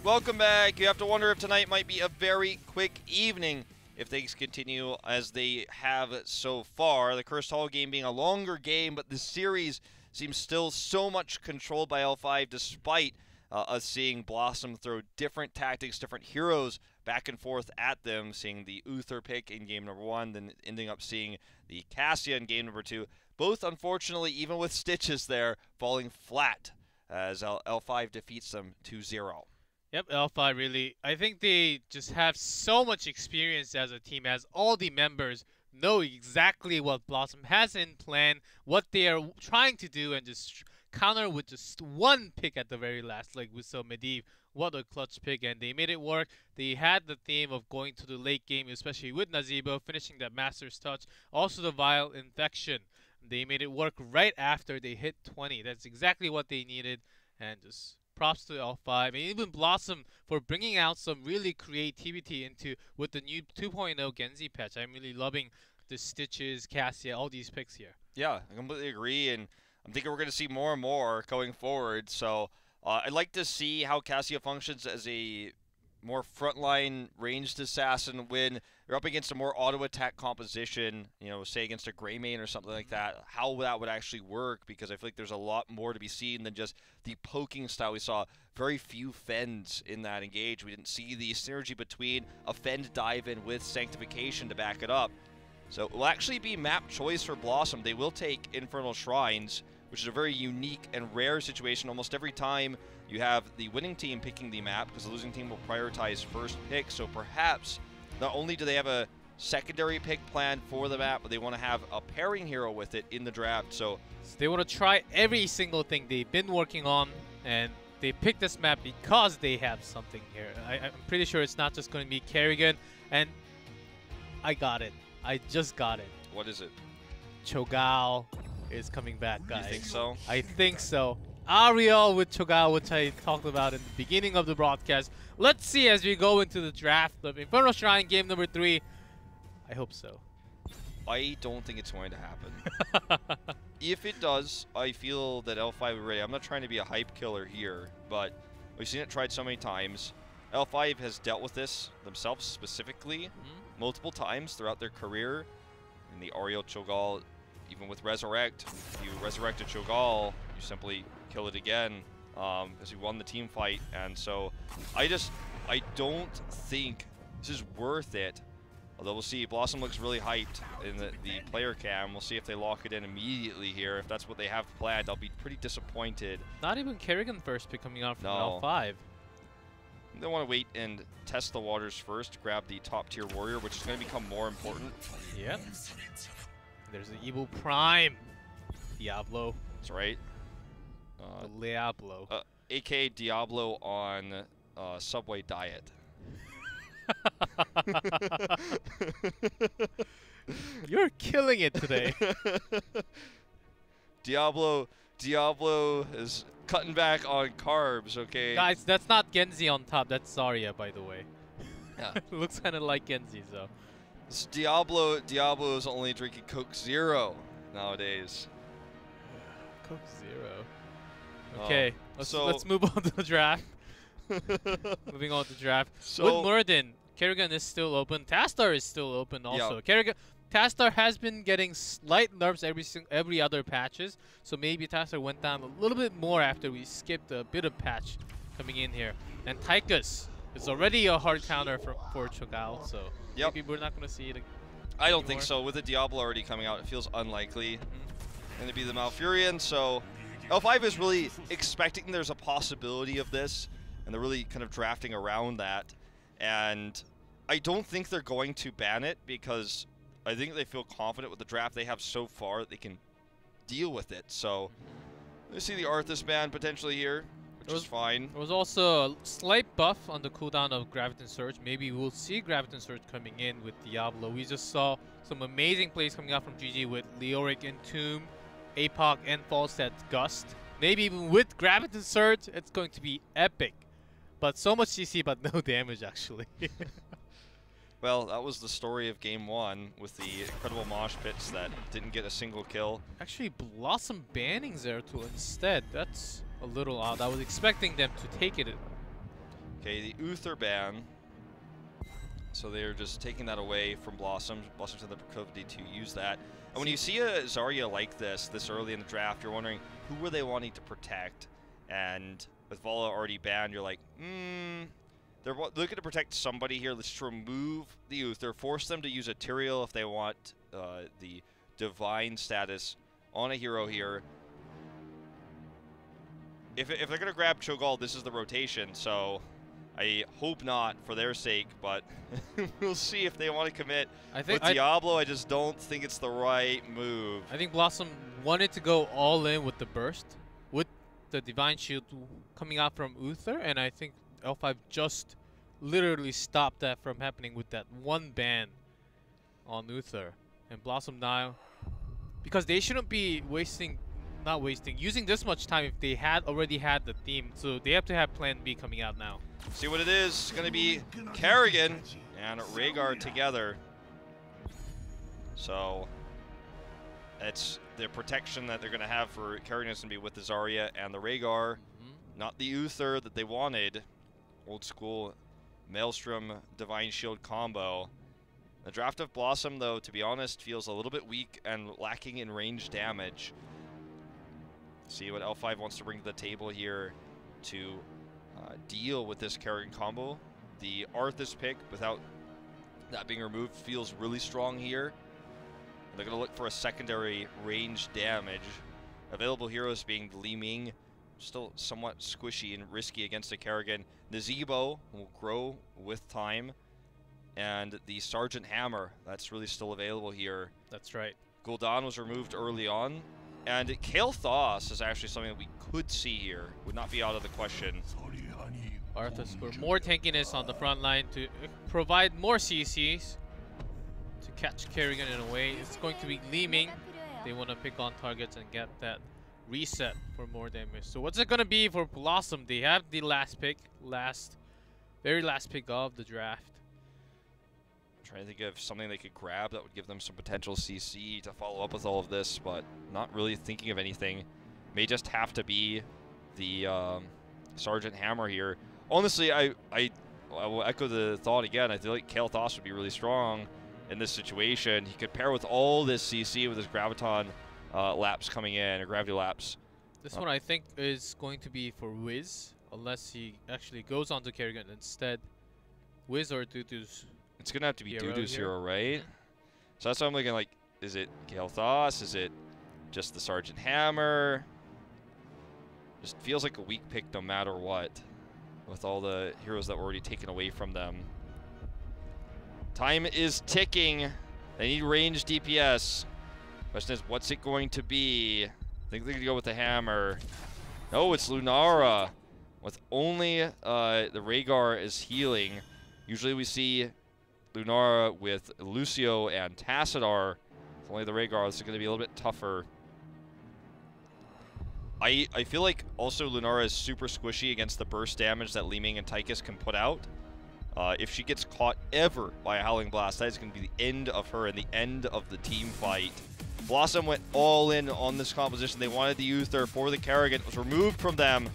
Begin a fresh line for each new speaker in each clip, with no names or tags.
welcome back. You have to wonder if tonight might be a very quick evening if things continue as they have so far. The Cursed Hall game being a longer game, but the series seems still so much controlled by L5 despite us seeing BlossoM throw different tactics, different heroes back and forth at them, seeing the Uther pick in game number 1, then ending up seeing the Cassia in game number 2. Both, unfortunately, even with stitches there, falling flat as L5 defeats them 2-0.
Yep, L5 really, I think they just have so much experience as a team, as all the members know exactly what BlossoM has in plan, what they are trying to do, and just counter with just one pick at the very last. Like we saw Medivh, what a clutch pick, and they made it work. They had the theme of going to the late game, especially with Nazeebo, finishing that Master's Touch, also the Vile Infection. They made it work right after they hit 20. That's exactly what they needed, and just props to L5 and even BlossoM for bringing out some really creativity into with the new 2.0 Genji patch. I'm really loving the Stitches, Cassia, all these picks here.
Yeah, I completely agree, and I'm thinking we're going to see more and more going forward. So I'd like to see how Cassia functions as a more frontline ranged assassin when you're up against a more auto attack composition, you know, say against a Greymane or something like that, how that would actually work, because I feel like there's a lot more to be seen than just the poking style. We saw very few Fends in that engage. We didn't see the synergy between a Fend dive in with Sanctification to back it up. So it will actually be map choice for BlossoM. They will take Infernal Shrines, which is a very unique and rare situation. Almost every time you have the winning team picking the map, because the losing team will prioritize first pick. So perhaps not only do they have a secondary pick plan for the map, but they want to have a pairing hero with it in the draft. So
they want to try every single thing they've been working on, and they picked this map because they have something here. I'm pretty sure it's not just going to be Kerrigan, and I got it. I just got it.
What is it?
Cho'Gao is coming back, guys.
You think so?
I think so. Ariel with Cho'Gao, which I talked about in the beginning of the broadcast. Let's see as we go into the draft of Infernal Shrine game number 3. I hope so.
I don't think it's going to happen. If it does, I feel that L5 is ready. I'm not trying to be a hype killer here, but we've seen it tried so many times. L5 has dealt with this themselves specifically multiple times throughout their career. In the Ariel Cho'Gao, even with Resurrect, if you resurrect a Cho'Gao, you simply kill it again as you won the team fight. And so I don't think this is worth it. Although we'll see, BlossoM looks really hyped in the player cam. We'll see if they lock it in immediately here. If that's what they have planned, I'll be pretty disappointed.
Not even Kerrigan first pick coming out from
No.
L5.
They want to wait and test the waters first to grab the top tier warrior, which is going to become more important.
Yep. There's the Evil Prime. Diablo.
That's right.
The Diablo.
aka Diablo on Subway Diet.
You're killing it today.
Diablo is cutting back on carbs, okay?
Guys, that's not Genji on top. That's Zarya, by the way.
Yeah.
Looks kind of like Genji, so.
This Diablo is only drinking Coke Zero nowadays.
Coke Zero. Okay,
so
let's move on to the draft. Moving on to the draft.
So
with Muradin, Kerrigan is still open. Tastar is still open also.
Yeah.
Kerrigan, Tastar has been getting slight nerfs every other patches, so maybe Tastar went down a little bit more after we skipped a bit of patch coming in here. And Tychus is already a hard counter for Cho'Gao, so maybe we're not going to see it
I don't think so. With the Diablo already coming out, it feels unlikely. Going to be the Malfurion, so L5 is really expecting there's a possibility of this, and they're really kind of drafting around that. And I don't think they're going to ban it, because I think they feel confident with the draft they have so far that they can deal with it. So we see the Arthas ban potentially here, which is fine.
There was also a slight buff on the cooldown of Graviton Surge. Maybe we'll see Graviton Surge coming in with Diablo. We just saw some amazing plays coming out from GG with Leoric Entomb, APOC, and Falstad Gust. Maybe even with Graviton Surge, it's going to be epic. But so much CC, but no damage, actually.
Well, that was the story of Game 1 with the incredible mosh pits that didn't get a single kill.
Actually, BlossoM banning Zeratul instead. That's a little odd. I was expecting them to take it.
Okay, the Uther ban. So they're just taking that away from BlossoM. BlossoM's in the proclivity to use that. And when you see a Zarya like this early in the draft, you're wondering who were they wanting to protect? And with Vala already banned, you're like, they're looking to protect somebody here. Let's remove the Uther, force them to use a Tyrael if they want the divine status on a hero here. If they're going to grab Cho'Gall, this is the rotation, so I hope not for their sake, but we'll see if they want to commit. With Diablo, I just don't think it's the right move.
I think BlossoM wanted to go all in with the burst, with the Divine Shield coming out from Uther, and I think L5 just literally stopped that from happening with that one ban on Uther. And BlossoM now, because they shouldn't be using this much time if they had already had the theme, so they have to have plan B coming out now.
See what it is. It's going to be Kerrigan and Rhaegar together. So it's the protection that they're going to have for Kerrigan is going to be with the Zarya and the Rhaegar, not the Uther that they wanted. Old school Maelstrom Divine Shield combo. The draft of BlossoM, though, to be honest, feels a little bit weak and lacking in range damage. See what L5 wants to bring to the table here to deal with this Kerrigan combo. The Arthas pick, without that being removed, feels really strong here. They're going to look for a secondary range damage. Available heroes being Li Ming, still somewhat squishy and risky against a Kerrigan. Nazebo will grow with time. And the Sergeant Hammer, that's really still available here.
That's right.
Gul'dan was removed early on. And Kael'thas is actually something that we could see here. Would not be out of the question.
Arthas for more tankiness on the front line to provide more CCs to catch Kerrigan in a way. It's going to be Li Ming. They want to pick on targets and get that reset for more damage. So what's it going to be for BlossoM? They have the last pick, very last pick of the draft.
Trying to think of something they could grab that would give them some potential CC to follow up with all of this, but not really thinking of anything. May just have to be the Sergeant Hammer here. Honestly, I will echo the thought again. I feel like Kael'thas would be really strong in this situation. He could pair with all this CC with his Graviton laps coming in, or Gravity laps.
This one I think is going to be for Wiz, unless he actually goes on to Kerrigan instead. Wiz or Dudu's.
It's going to have to be Dudu's hero, right? So that's what I'm looking like. Is it Kael'thas? Is it just the Sergeant Hammer? Just feels like a weak pick no matter what, with all the heroes that were already taken away from them. Time is ticking. They need range DPS. Question is, what's it going to be? I think they're going to go with the Hammer. No, it's Lunara. With only the Rhaegar is healing. Usually we see Lunara with Lucio and Tassadar. It's only the Rhaegar. This is going to be a little bit tougher. I feel like also Lunara is super squishy against the burst damage that Li Ming and Tychus can put out. If she gets caught ever by a Howling Blast, that is going to be the end of her and the end of the team fight. BlossoM went all in on this composition. They wanted the Uther for the Kerrigan. It was removed from them.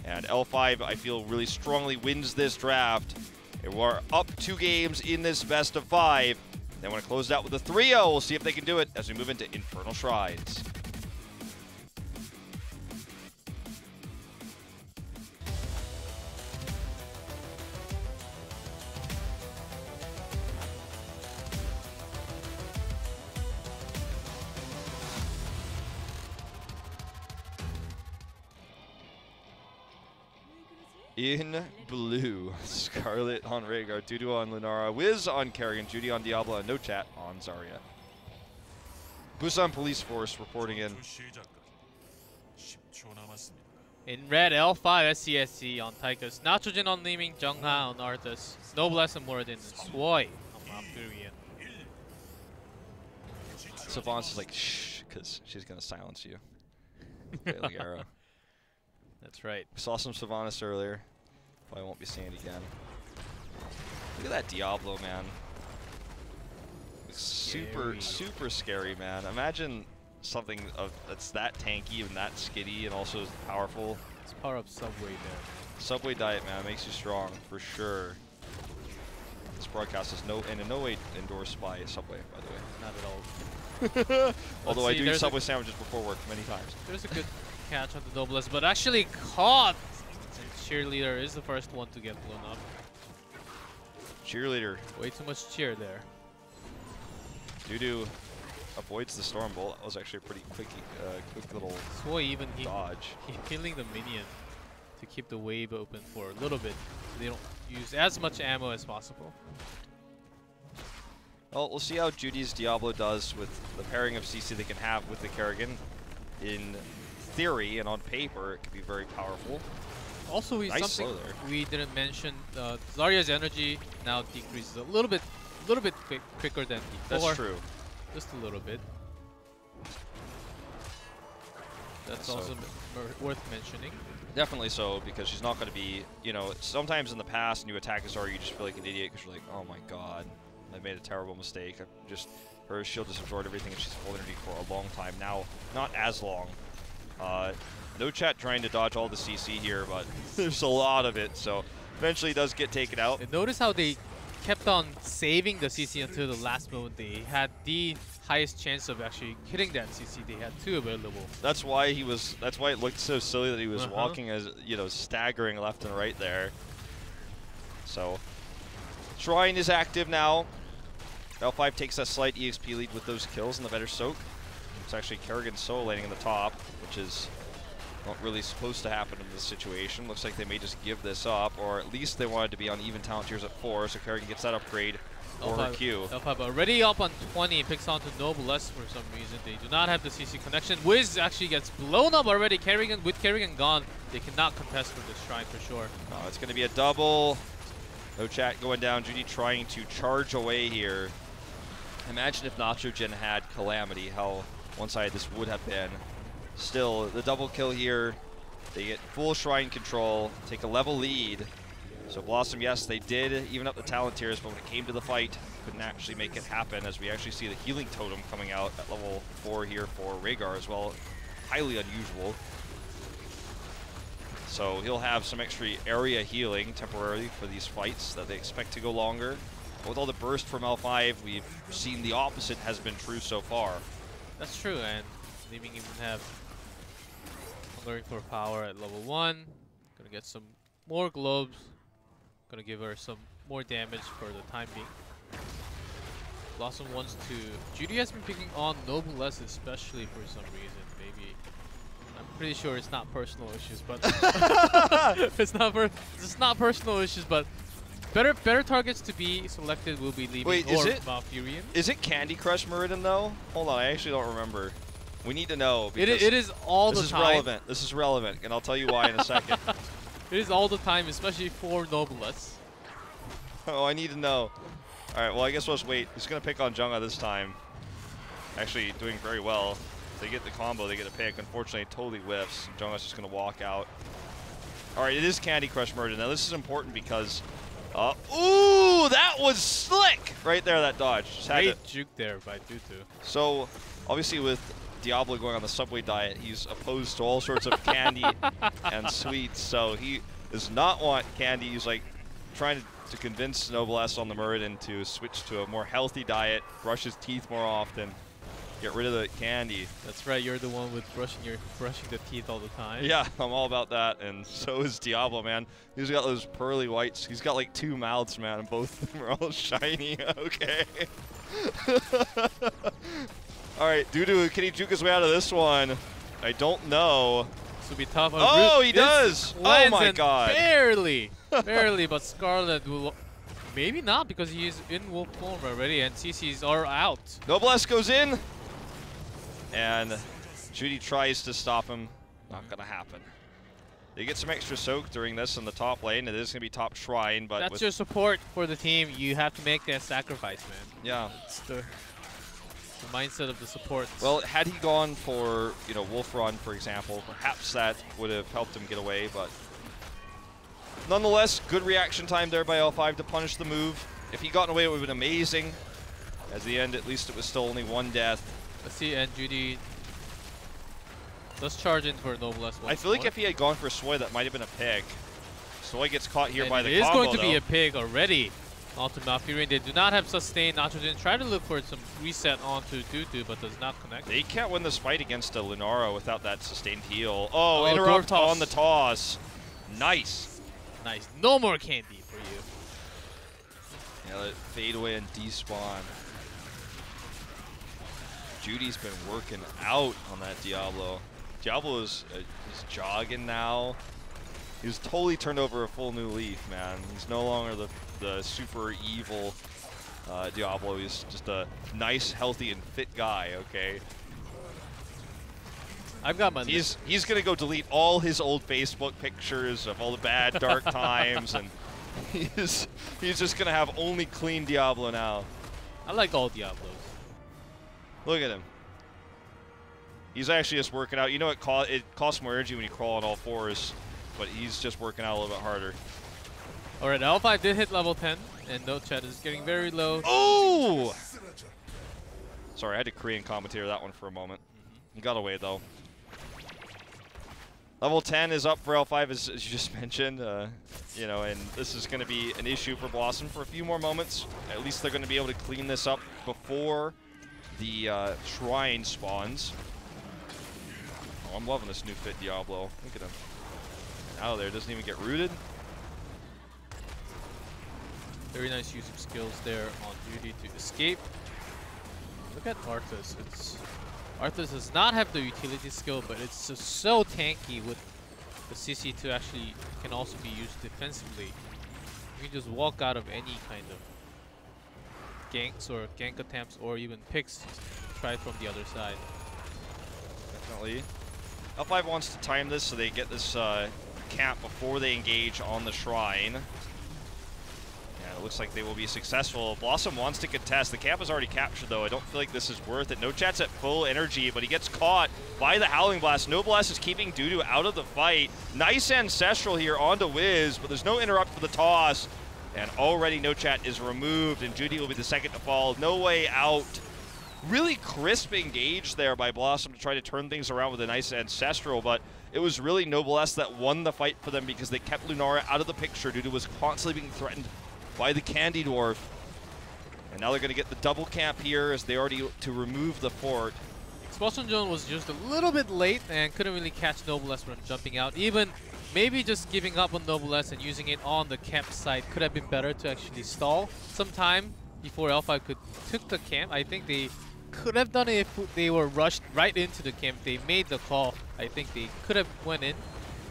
And L5, I feel, really strongly wins this draft. They were up 2 games in this best of 5. They want to close it out with a 3-0. We'll see if they can do it as we move into Infernal Shrines. In blue, Scarlet on Rhaegar, Dudu on Lunara, Wiz on Kerrigan, Judy on Diablo, and no chat on Zarya. Busan Police Force reporting in.
In red, L5 SCSC on Tychus, Nitrogen on Li Ming, Jungha on Arthas, Noblesse and Moradin, and Swoi on Mapurian.
Savance is like, shh, because she's going to silence you. Like arrow.
That's right.
We saw some Sylvanas earlier. Probably won't be seeing it again. Look at that Diablo, man. It's super, super scary, man. Imagine something that's that tanky and that skiddy and also powerful.
It's part of Subway there.
Subway diet, man, makes you strong for sure. This broadcast is in no way endorsed by Subway, by the way.
Not at all.
Although I do eat Subway sandwiches before work many times.
There's a good catch on the Noblesse, but actually caught. And Cheerleader is the first one to get blown up.
Cheerleader.
Way too much cheer there.
Dudu avoids the Storm Bolt. That was actually a pretty quick little
Swoi even
dodge.
Healing the minion to keep the wave open for a little bit, so they don't use as much ammo as possible.
Well, we'll see how Judy's Diablo does with the pairing of CC they can have with the Kerrigan. In theory and on paper, it could be very powerful.
Also,
Nice
something
slow there.
we didn't mention: Zarya's energy now decreases a little bit quicker than before.
That's true.
Just a little bit. That's
So-
also worth mentioning.
Definitely so, because she's not going to be, you know, sometimes in the past when you attack a Zarya, you just feel like an idiot because you're like, oh my god, I made a terrible mistake. Her shield just absorbed everything and she's full energy for a long time. Now, not as long. No chat trying to dodge all the CC here, but there's a lot of it, so eventually it does get taken out.
And notice how they kept on saving the CC until the last moment. They had the highest chance of actually hitting that CC. They had two available.
That's why it looked so silly that he was walking as, you know, staggering left and right there. So, Shrine is active now. L5 takes that slight EXP lead with those kills and the better soak. It's actually Kerrigan solo laning in the top, which is not really supposed to happen in this situation. Looks like they may just give this up, or at least they wanted to be on even talent tiers at 4, so Kerrigan gets that upgrade for her Q.
L5 already up on 20, picks onto Noblesse for some reason. They do not have the CC connection. Wiz actually gets blown up already. With Kerrigan gone, they cannot contest for this Shrine for sure.
Oh, it's going to be a double. No chat going down. Judy trying to charge away here. Imagine if Nachogen had Calamity, how one-sided this would have been. Still, the double kill here. They get full Shrine control, take a level lead. So BlossoM, yes, they did even up the talent tiers, but when it came to the fight, couldn't actually make it happen, as we actually see the healing totem coming out at level 4 here for Rhaegar as well. Highly unusual. So he'll have some extra area healing temporarily for these fights that they expect to go longer. But with all the burst from L5, we've seen the opposite has been true so far.
That's true, and they even have Hungering for Power at level 1. Gonna get some more globes. Gonna give her some more damage for the time being. BlossoM wants to... Judy has been picking on Noblesse especially for some reason. Maybe... I'm pretty sure it's not personal issues, but... it's not personal issues, but... Better targets to be selected will be leaving.
Wait,
Malfurion.
Is it Candy Crush Muradin though? Hold on, I actually don't remember. We need to know.
It is all the time.
This is relevant. This is relevant, and I'll tell you why in a second.
It is all the time, especially for Noblesse.
Oh, I need to know. All right, well, I guess we'll just wait. He's going to pick on Junga this time. Actually doing very well. If they get the combo, they get a pick. Unfortunately, it totally whiffs. Junga's just going to walk out. All right, it is Candy Crush Murder. Now, this is important because... ooh, that was slick! Right there, that dodge. Just had
Great juke there by Tutu.
So, obviously with Diablo going on the Subway diet, he's opposed to all sorts of candy and sweets, so he does not want candy. He's like trying to convince Noblesse on the Muradin to switch to a more healthy diet, brush his teeth more often, get rid of the candy.
That's right, you're the one with brushing the teeth all the time.
Yeah, I'm all about that, and so is Diablo, man. He's got those pearly whites. He's got like 2 mouths, man, and both of them are all shiny. Okay. All right, Dudu, can he juke his way out of this one? I don't know.
This will be tough.
Oh, he does! Oh my god.
Barely, but Scarlet will... Maybe not, because he is in wolf form already, and CCs are out.
Noblesse goes in, and Judy tries to stop him. Not gonna happen. They get some extra soak during this in the top lane. It is gonna be top Shrine, but
that's your support for the team. You have to make that sacrifice, man.
Yeah.
It's the mindset of the support.
Well, had he gone for, you know, Wolf Run, for example, perhaps that would have helped him get away, but nonetheless, good reaction time there by L5 to punish the move. If he gotten away, it would have been amazing. At the end, at least it was still only 1 death.
Let's see, and Judy does charge in for Noblesse once
I feel like
more.
if he had gone for Swoi, that might have been a pick. Soy gets caught here
and
by the
it is
combo,
going to be
though.
a pig already onto Malfurion. They do not have sustain. Nitrogen try to look for some reset onto Dudu, but does not connect.
They can't win this fight against a Lunara without that sustained heal. Oh,
Oh,
interrupt
toss.
on the toss. Nice.
Nice. No more candy for you.
Yeah, let it fade away and despawn. Judy's been working out on that Diablo. Diablo is jogging now. He's totally turned over a full new leaf, man. He's no longer the super evil Diablo. He's just a nice, healthy, and fit guy, okay?
I've got my
He's gonna go delete all his old Facebook pictures of all the bad dark times, and he's just gonna have only clean Diablo now.
I like all Diablos.
Look at him. He's actually just working out. You know, it costs more energy when you crawl on all fours, but he's just working out a little bit harder.
All right, L5 did hit level 10, and No Chat is getting very low.
Oh! Sorry, I had to Korean commentator that one for a moment. He got away, though. Level 10 is up for L5, as you just mentioned. You know, and this is going to be an issue for BlossoM for a few more moments. At least they're going to be able to clean this up before the shrine spawns. Oh, I'm loving this new fit Diablo. Look at him. Out of there, doesn't even get rooted.
Very nice use of skills there on Duty to escape. Look at Arthas. Arthas does not have the utility skill, but it's just so tanky with the CC to actually can also be used defensively. You can just walk out of any kind of ganks or gank attempts or even picks. Try from the other side.
Definitely. L5 wants to time this so they get this camp before they engage on the shrine. Yeah, it looks like they will be successful. BlossoM wants to contest. The camp is already captured, though. I don't feel like this is worth it. No Chat's at full energy, but he gets caught by the Howling Blast. No Blast is keeping Dudu out of the fight. Nice Ancestral here onto Wiz, but there's no interrupt for the toss. And already No Chat is removed, and Judy will be the second to fall. No way out. Really crisp engage there by BlossoM to try to turn things around with a nice Ancestral, but it was really Noblesse that won the fight for them because they kept Lunara out of the picture. Dudu was constantly being threatened by the Candy Dwarf. And now they're going to get the double camp here as they already to remove the fort.
Expulsion Zone was just a little bit late and couldn't really catch Noblesse when jumping out. Even maybe just giving up on Noblesse and using it on the camp site could have been better to actually stall some time before L5 could took the camp. I think they could have done it if they were rushed right into the camp. They made the call. I think they could have went in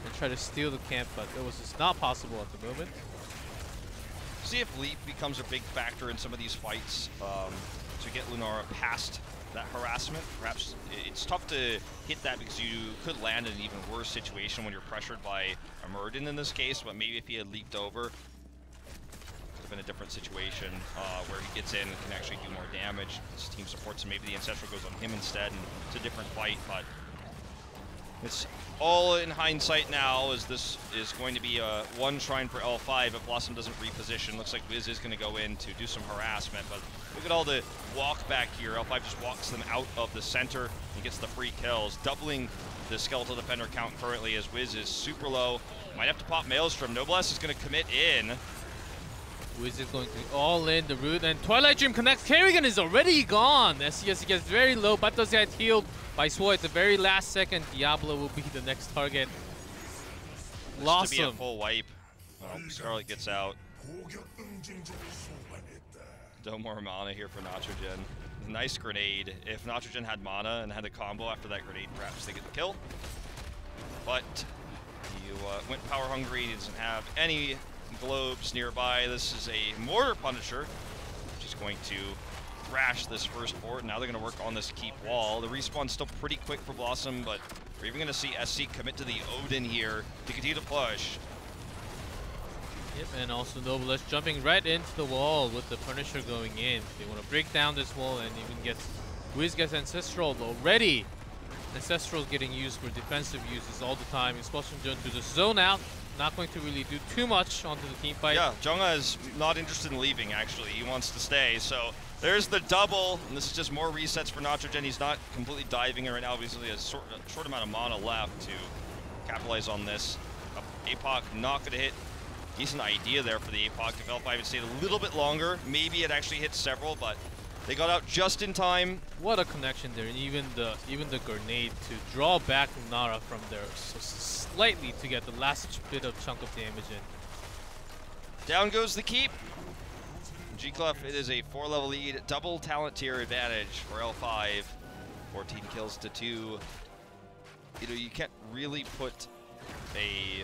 and tried to steal the camp, but it was just not possible at the moment.
See if Leap becomes a big factor in some of these fights to get Lunara past that harassment. Perhaps it's tough to hit that because you could land in an even worse situation when you're pressured by a Murden in this case, but maybe if he had leaped over, could have been a different situation where he gets in and can actually do more damage. His team supports him, maybe the Ancestral goes on him instead, and it's a different fight, but it's all in hindsight now, as this is going to be a one shrine for L5 if BlossoM doesn't reposition. Looks like Wiz is going to go in to do some harassment, but look at all the walk back here. L5 just walks them out of the center and gets the free kills, doubling the Skeletal Defender count currently as Wiz is super low. Might have to pop Maelstrom. Noblesse is going to commit in.
Wiz is going to all in the root, and Twilight Dream connects. Kerrigan is already gone. SCS gets very low, but does get healed by Swoi at the very last second. Diablo will be the next target.
BlossoM. To be a full wipe. Well, Scarlet gets out. No more mana here for Nitrogen. Nice grenade. If Nitrogen had mana and had a combo after that grenade, perhaps they get the kill. But you went power hungry. He doesn't have any globes nearby. This is a Mortar Punisher, which is going to thrash this first fort. Now they're going to work on this keep wall. The respawn's still pretty quick for BlossoM, but we're even going to see SC commit to the Odin here to continue to push.
Yep, and also Noblesse jumping right into the wall with the Punisher going in. They want to break down this wall and even Wiz gets Ancestral already. Ancestral getting used for defensive uses all the time. Expulsion Zone to the zone out. Not going to really do too much onto the team fight.
Yeah, Jonga is not interested in leaving, actually. He wants to stay, so there's the double, and this is just more resets for Nitrogen. He's not completely diving in right now. Obviously, a short amount of mana left to capitalize on this. APOC not going to hit decent idea there for the APOC. If L5 had stayed a little bit longer, maybe it actually hit several, but they got out just in time.
What a connection there, and even the grenade to draw back Lunara from there so slightly to get the last bit of chunk of damage in.
Down goes the keep. G-Clef, it is a 4-level lead, double talent tier advantage for L5. 14 kills to 2. You know, you can't really put you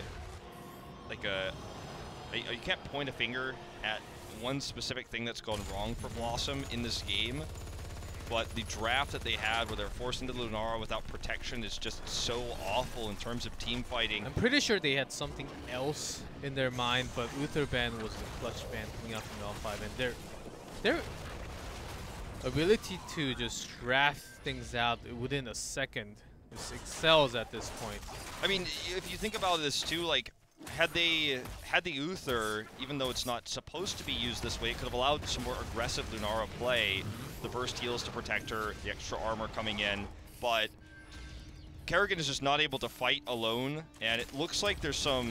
can't point a finger at one specific thing that's gone wrong for BlossoM in this game, but the draft that they had where they're forced into Lunara without protection is just so awful in terms of team fighting.
I'm pretty sure they had something else in their mind, but Uther ban was the clutch ban coming out from L5, and their ability to just draft things out within a second just excels at this point.
I mean, if you think about this too, like, had the Uther, even though it's not supposed to be used this way, it could have allowed some more aggressive Lunara play. The burst heals to protect her, the extra armor coming in, but Kerrigan is just not able to fight alone, and it looks like there's some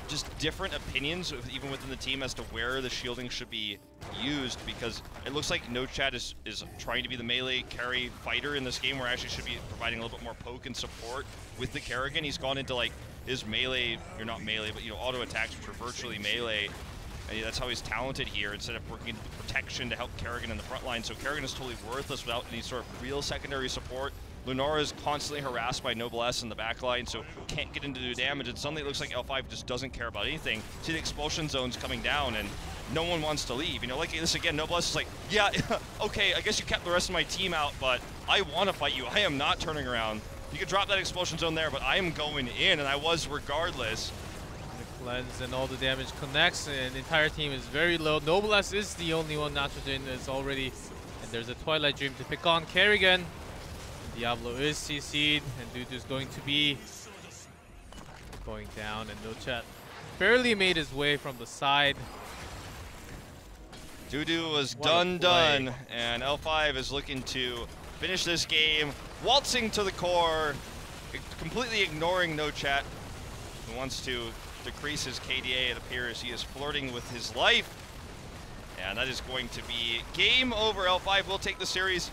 just different opinions, even within the team, as to where the shielding should be used, because it looks like No Chat is trying to be the melee carry fighter in this game, where actually should be providing a little bit more poke and support with the Kerrigan. He's gone into like his melee, you're not melee, but you know, auto attacks, which are virtually melee. And that's how he's talented here, instead of working into the protection to help Kerrigan in the front line. So Kerrigan is totally worthless without any sort of real secondary support. Lunara is constantly harassed by Noblesse in the back line, so can't get into do damage, and suddenly it looks like L5 just doesn't care about anything. See the expulsion zones coming down, and no one wants to leave. You know, like this again, Noblesse is like, yeah, okay, I guess you kept the rest of my team out, but I want to fight you. I am not turning around. You could drop that expulsion zone there, but I am going in, and I was regardless.
The cleanse and all the damage connects, and the entire team is very low. Noblesse is the only one. Nitrogen is already, and there's a Twilight Dream to pick on Kerrigan. Diablo is CC'd, and Dudu is going to be going down, and No Chat barely made his way from the side.
Dudu was done, and L5 is looking to finish this game, waltzing to the core, completely ignoring No Chat, who wants to decrease his KDA. It appears he is flirting with his life, and that is going to be game over. L5 will take the series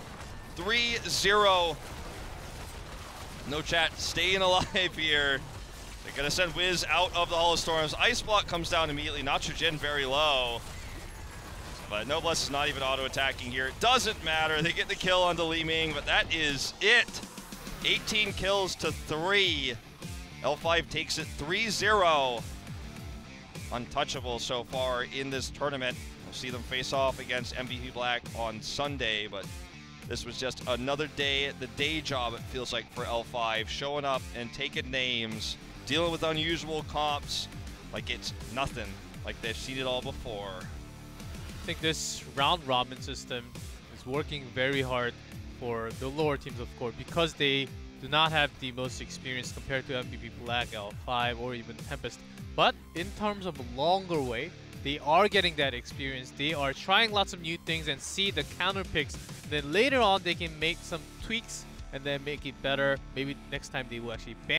3-0. No Chat staying alive here. They're going to send Wiz out of the Hall of Storms. Ice Block comes down immediately. Nitrogen very low. But Noblesse is not even auto-attacking here. It doesn't matter. They get the kill on the Li Ming, but that is it. 18 kills to 3. L5 takes it 3-0. Untouchable so far in this tournament. We'll see them face off against MVP Black on Sunday, but this was just another day, the day job, it feels like, for L5. Showing up and taking names, dealing with unusual comps like it's nothing, like they've seen it all before.
I think this round robin system is working very hard for the lower teams of course, because they do not have the most experience compared to MVP Black, L5, or even Tempest. But in terms of a longer way, they are getting that experience. They are trying lots of new things and see the counter picks. Then later on, they can make some tweaks and then make it better. Maybe next time they will actually ban